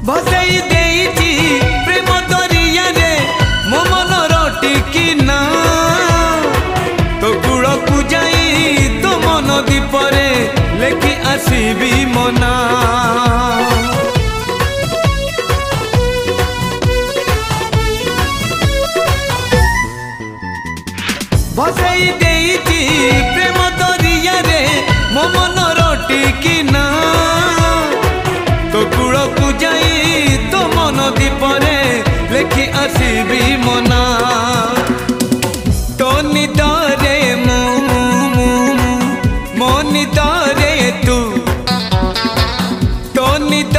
भसई देइची प्रेम दरिया रे मो मन रटिकी ना तो कूल को जाई तो मन दीपरे लेखि आसीबी मना भसई देइची प्रेम दरिया रे मो मन रटिकी ना तो कूल को जाई तो मन दीपरे लेखि आसीबी मना तो निदरे मो निदरे तू तो निद